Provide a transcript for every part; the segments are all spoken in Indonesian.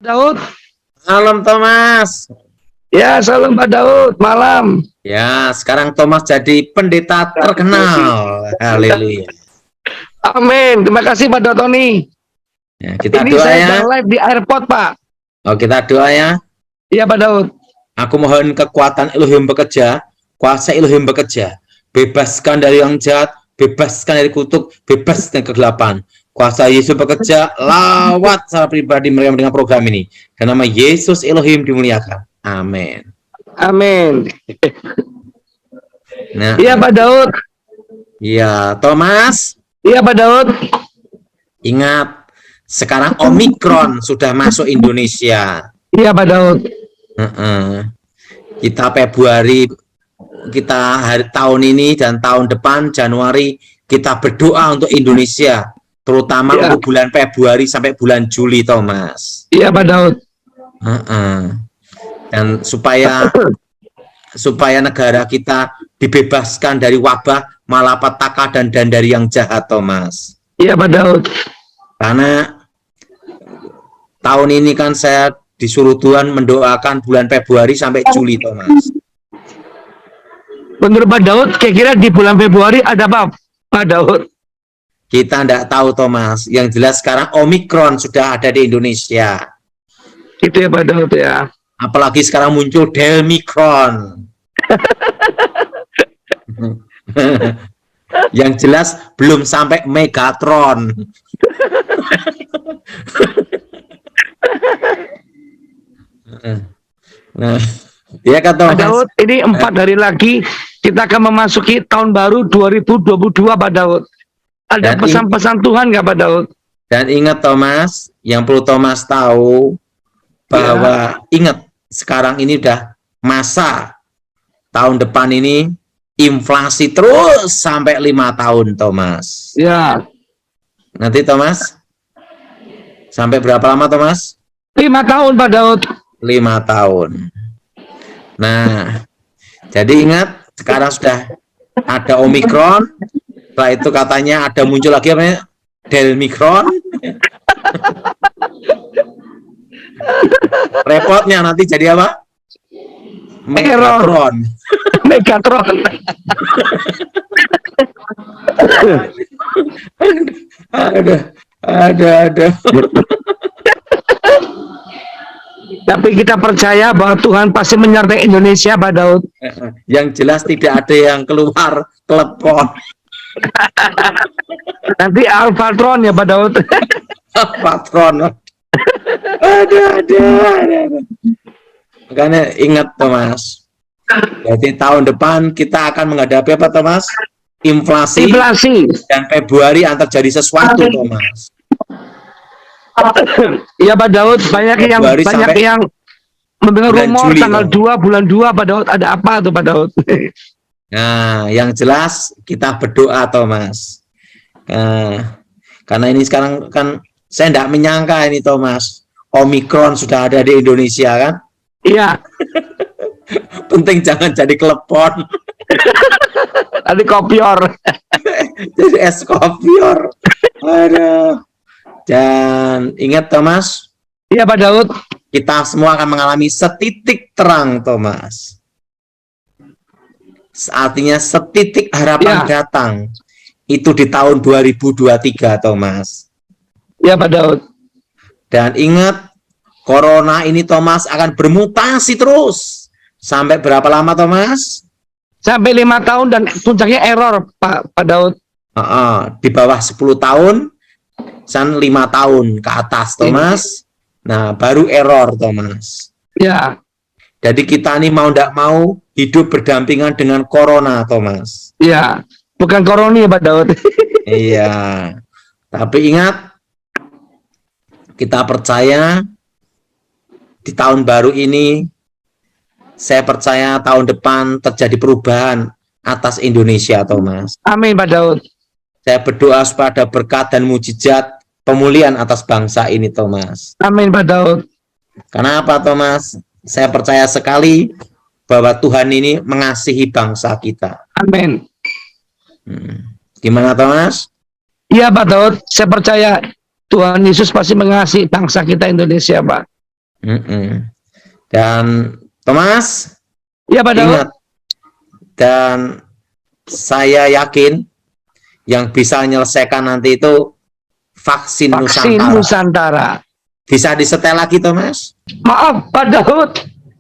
Daud. Malam Thomas. Ya, salam Pak Daud. Malam. Ya, sekarang Thomas jadi pendeta terkenal. Haleluya. Amin. Terima kasih Pak Dotoni. Ya, kita Ini doa saya ya. sedang live di airport, Pak. Oh, kita doa ya. Iya, Pak Daud. Aku mohon kekuatan Elohim bekerja, kuasa Elohim bekerja. Bebaskan dari yang jahat, bebaskan dari kutuk, bebaskan kegelapan. Kuasa Yesus bekerja, lawat secara pribadi mereka dengan program ini. Dan nama Yesus Elohim dimuliakan. Amin. Amin. Nah, Iya, Pak Daud. ya, Thomas. Iya, Pak Daud. Ingat, sekarang Omikron sudah masuk Indonesia. Iya, Pak Daud. Kita Februari, kita tahun ini dan tahun depan Januari, kita berdoa untuk Indonesia, terutama untuk bulan Februari sampai bulan Juli, Thomas. Iya, Pak Daud. Dan supaya negara kita dibebaskan dari wabah, malapetaka dan dari yang jahat, Thomas. Iya, Pak Daud. Karena tahun ini kan saya disuruh Tuhan mendoakan bulan Februari sampai Juli, Thomas. Menurut Pak Daud, kira-kira di bulan Februari ada apa, Pak Daud? Kita tidak tahu, Thomas. Yang jelas sekarang Omikron sudah ada di Indonesia. Itu ya, Pak Daud ya. Apalagi sekarang muncul Delmikron. Yang jelas belum sampai Megatron. Nah, ya kan Thomas? Pak Daud, ini 4 hari lagi kita akan memasuki tahun baru 2022, Pak Daud. Ada pesan-pesan Tuhan nggak, Pak Daud? Dan ingat Thomas, yang perlu Thomas tahu bahwa ingat sekarang ini udah masa tahun depan ini inflasi terus sampai 5 tahun, Thomas. Ya. Nanti Thomas sampai berapa lama, Thomas? 5 tahun, Pak Daud. 5 tahun. Nah, jadi ingat sekarang sudah ada Omikron. Setelah itu katanya ada muncul lagi apa ya? Delmikron. Repotnya nanti jadi apa? Megatron. Megatron. Ada. Tapi kita percaya bahwa Tuhan pasti menyertai Indonesia, Pak Daud. Yang jelas tidak ada yang keluar telepon. Nanti Alfatron ya, Pak Daud. Alfatron. Ada. Makanya ingat, Thomas. Jadi tahun depan kita akan menghadapi apa, Thomas? Inflasi. Dan Februari akan terjadi sesuatu, Thomas. Iya, Pak Daud, banyak yang mendengar rumor Juli, tanggal 2 bulan 2, Pak Daud, ada apa tuh, Pak Daud? Nah, yang jelas kita berdoa, Thomas. Karena ini sekarang kan saya tidak menyangka ini, Thomas. Omikron sudah ada di Indonesia, kan? Iya. Penting jangan jadi klepon. Tadi kopior. Jadi es kopior. Aduh. Dan ingat, Thomas. Iya, Pak Daud. Kita semua akan mengalami setitik terang, Thomas. Artinya setitik harapan datang. Itu di tahun 2023, Thomas. Iya, Pak Daud. Dan ingat, Corona ini, Thomas, akan bermutasi terus. Sampai berapa lama, Thomas? Sampai 5 tahun dan puncaknya error, Pak Daud. Di bawah 10 tahun, 5 tahun ke atas, Thomas. Nah, baru error, Thomas. Ya. Jadi kita nih mau tidak mau hidup berdampingan dengan Corona, Thomas. Iya. Bukan koroni ya, Pak Daud. Iya. Tapi ingat, kita percaya di tahun baru ini, saya percaya tahun depan terjadi perubahan atas Indonesia, Thomas. Amin, Pak Daud. Saya berdoa supaya ada berkat dan mujizat pemulihan atas bangsa ini, Thomas. Amin, Pak Daud. Karena apa, Thomas? Saya percaya sekali bahwa Tuhan ini mengasihi bangsa kita. Amin. Gimana, Thomas? Iya, Pak Daud. Saya percaya Tuhan Yesus pasti mengasihi bangsa kita Indonesia, Pak. Dan Thomas, Ya Pak Daud. ingat, dan saya yakin yang bisa menyelesaikan nanti itu vaksin Nusantara. Nusantara. Bisa disetel lagi, Thomas? Maaf Pak Daud,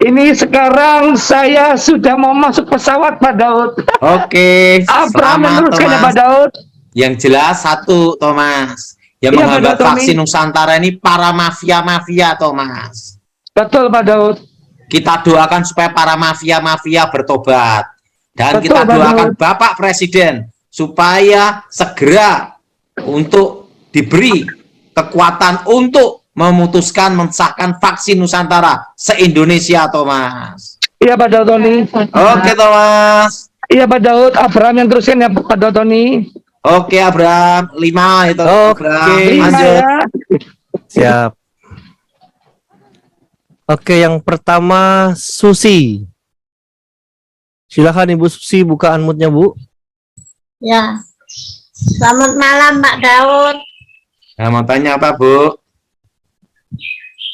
ini sekarang saya sudah mau masuk pesawat Pak Daud. Oke, Abraham selamat meneruskan ya Pak Thomas. Daud. Yang jelas satu, Thomas, yang Iya, menghambat Pak Daud, vaksin Nusantara ini para mafia-mafia, Thomas. Betul Pak Daud. Kita doakan supaya para mafia-mafia bertobat. Dan Betul, kita Pak doakan Daud. Bapak Presiden supaya segera untuk diberi kekuatan untuk memutuskan mensahkan vaksin Nusantara se-Indonesia, Thomas. Iya Pak Daud Tony. Oke, Thomas. Iya Pak Daud, Abraham yang teruskan ya Pak Daud Tony. Oke, Abraham. 5 itu. Oke. Abraham. Lima Lanjut. ya. Siap. Oke, yang pertama Susi. Silakan Ibu Susi buka unmute-nya, Bu. Ya, selamat malam Pak Daud. Nah, mau tanya apa, Bu?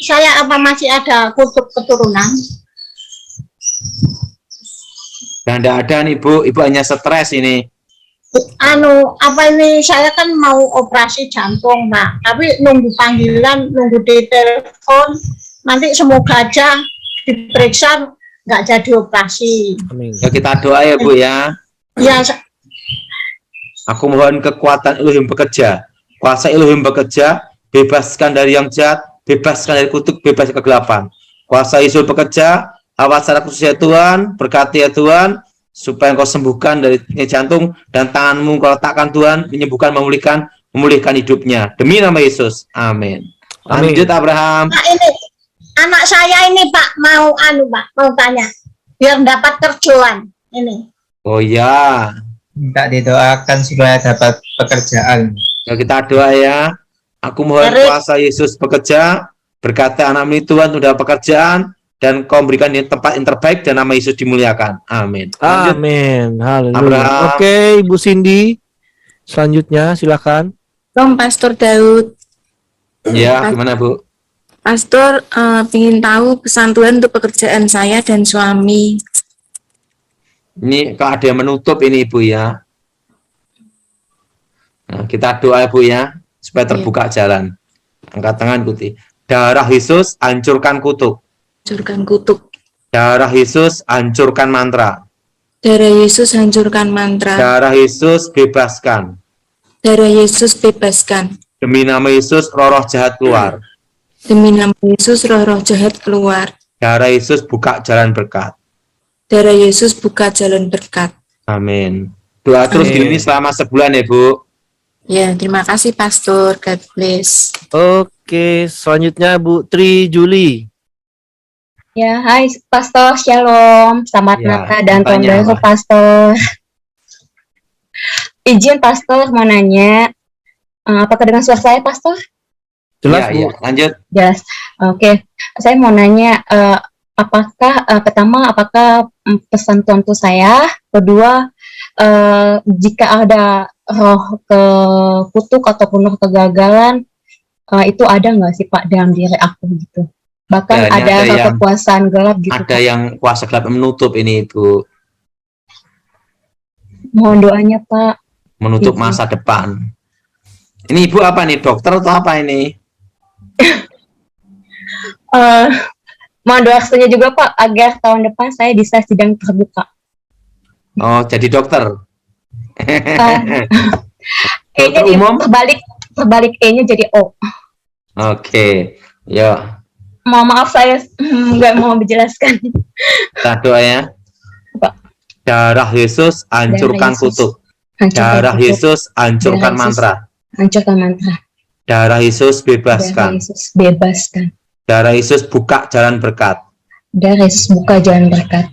Saya apa masih ada kutub keturunan? Nah, enggak ada nih, Bu. Ibu hanya stres ini. Apa ini, saya kan mau operasi jantung Pak, tapi nunggu panggilan, nunggu di telepon, nanti semoga aja diperiksa nggak jadi operasi. Amin. Ya, kita doa ya, Bu ya. Ya, Aku mohon kekuatan Elohim bekerja. Kuasa Elohim bekerja, bebaskan dari yang jahat, bebaskan dari kutuk, bebaskan kegelapan. Kuasa Yesus bekerja, awas secara khusus ya Tuhan, berkati ya Tuhan, supaya engkau sembuhkan dari jantung, dan tanganmu engkau letakkan Tuhan, menyembuhkan, memulihkan hidupnya. Demi nama Yesus. Amin. Amin. Lanjut, Abraham. Pak, ini anak saya ini Pak mau Pak, mau tanya biar dapat kerjaan ini. Oh ya, Minta didoakan supaya dapat pekerjaan. ya kita doa ya. Aku mohon Mari. kuasa Yesus bekerja, berkati anak ini Tuhan sudah pekerjaan, dan kau berikan tempat yang terbaik, dan nama Yesus dimuliakan. Amin. Lanjut. Amin. Haleluya. Abraham. Oke, Ibu Cindy. Selanjutnya silakan. Om Pastor Daud, Ya, gimana Bu? Pastor ingin tahu pesan Tuhan untuk pekerjaan saya dan suami. Ini kalau ada yang menutup ini Ibu ya. Nah, kita doa Ibu ya, supaya terbuka jalan. Angkat tangan putih. Darah Yesus hancurkan kutuk. Hancurkan kutuk. Darah Yesus hancurkan mantra. Darah Yesus hancurkan mantra. Darah Yesus bebaskan. Darah Yesus bebaskan. Demi nama Yesus roh-roh jahat keluar. Demi nama Yesus roh-roh jahat keluar. Darah Yesus buka jalan berkat. Darah Yesus buka jalan berkat. Amin. Doa terus Amin. gini selama sebulan ya Bu. Ya, terima kasih Pastor. God bless. Oke, selanjutnya Bu Tri Juli. Ya, hai Pastor, Shalom, selamat Ya, Natal dan tahun tanya baru apa? Pastor. Izin Pastor mau nanya, apakah dengan suara saya Pastor? Jelas, Ya, Bu. ya. Lanjut. Jelas. Oke, saya mau nanya, apakah pertama, apakah pesan Tuhan untuk saya? Kedua, jika ada roh kutuk ataupun roh kegagalan, itu ada nggak sih Pak dalam diri aku gitu? Bahkan Ya, ini ada ada roh yang- kekuasaan gelap gitu. Ada Pak. yang kuasa gelap menutup ini Ibu. Mohon doanya Pak. Menutup Ibu. masa depan. Ini Ibu apa nih? Dokter atau apa ini? Mohon doa restunya juga Pak agar tahun depan saya bisa sidang terbuka. Oh, jadi dokter. E-nya Dokter umum? terbalik E-nya jadi O. Oke. Ya, Mohon maaf saya nggak mau menjelaskan. kita doa ya. Pak. Darah Yesus hancurkan Darah Yesus. kutuk. Hancurkan Darah kutuk, Yesus hancurkan Darah Yesus. mantra. hancurkan mantra. Darah Yesus Darah bebaskan. Yesus bebaskan. Darah Yesus buka jalan berkat. Darah Yesus buka jalan berkat.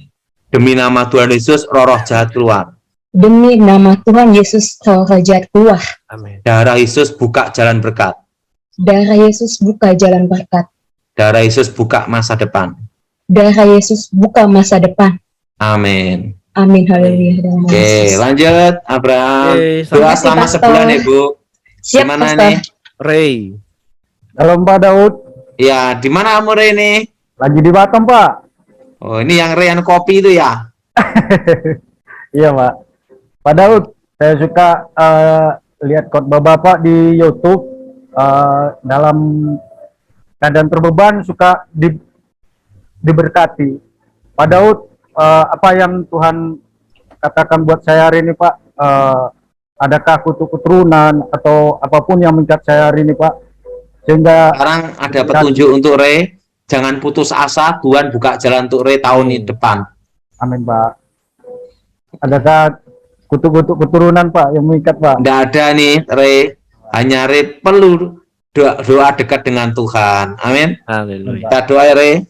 Demi nama Tuhan Yesus, roh-roh jahat keluar. Demi nama Tuhan Yesus roh jahat keluar. Amin. Darah Yesus buka jalan berkat. Darah Yesus buka jalan berkat. Darah Yesus buka masa depan. Darah Yesus buka masa depan. Amin. Amin. Haleluya. Dalam nama Oke, Yesus. lanjut Abraham. Oke, Doa Terima kasih, selama Pastor. sebulan ya Bu. Siap Gimana Pastor. nih? Ray. Shalom Pak Daud. Ya, di mana kamu Re ini? Lagi di Batam, Pak. Oh, ini yang Rean kopi itu ya? Iya, Pak. Pak Daud, saya suka lihat khotbah Bapak di YouTube. Dalam keadaan terbeban suka diberkati. Pak Daud, apa yang Tuhan katakan buat saya hari ini, Pak? Adakah kutuk keturunan atau apapun yang mengikat saya hari ini, Pak? Sehingga Sekarang ada petunjuk untuk Re. Jangan putus asa, Tuhan buka jalan untuk Re tahun ini depan. amin, Pak. Adakah kutuk-kutuk keturunan, Pak, yang mengikat, Pak? Tidak ada nih, Re. Hanya Re perlu doa dekat dengan Tuhan. Amin. Haleluya. Kita doa, Re.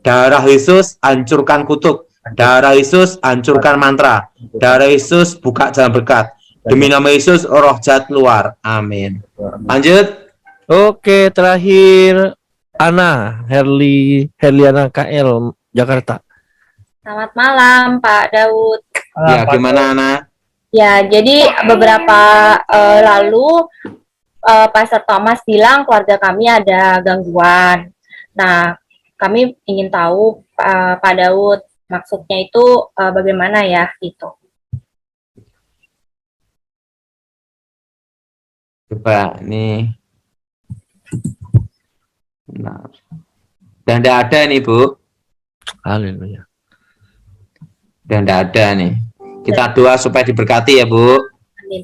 Darah Yesus hancurkan kutuk. Darah Yesus hancurkan mantra. Darah Yesus buka jalan berkat. Demi nama Yesus, roh jahat keluar. Amin. Lanjut. Oke, terakhir Ana Herliana KL Jakarta. Selamat malam, Pak Daud. Ya, gimana, Ana? Ya, jadi beberapa lalu Pastor Thomas bilang keluarga kami ada gangguan. Nah, kami ingin tahu Pak Daud maksudnya itu bagaimana ya gitu. Coba nih. Nah. Dan tidak ada nih, Bu. Haleluya. Dan tidak ada nih. Kita doa supaya diberkati ya, Bu. Amin.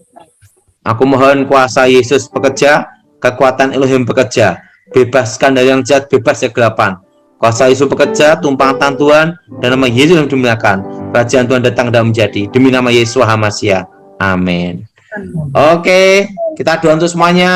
Aku mohon kuasa Yesus bekerja, kekuatan Elohim bekerja. Bebaskan dari yang jahat, bebas dari kegelapan. Kuasa Yesus bekerja, tumpang tangan Tuhan, dan nama Yesus yang dimuliakan. Kerajaan Tuhan datang dan menjadi. Demi nama Yesus HaMashiach. Amin. Oke, kita doa untuk semuanya.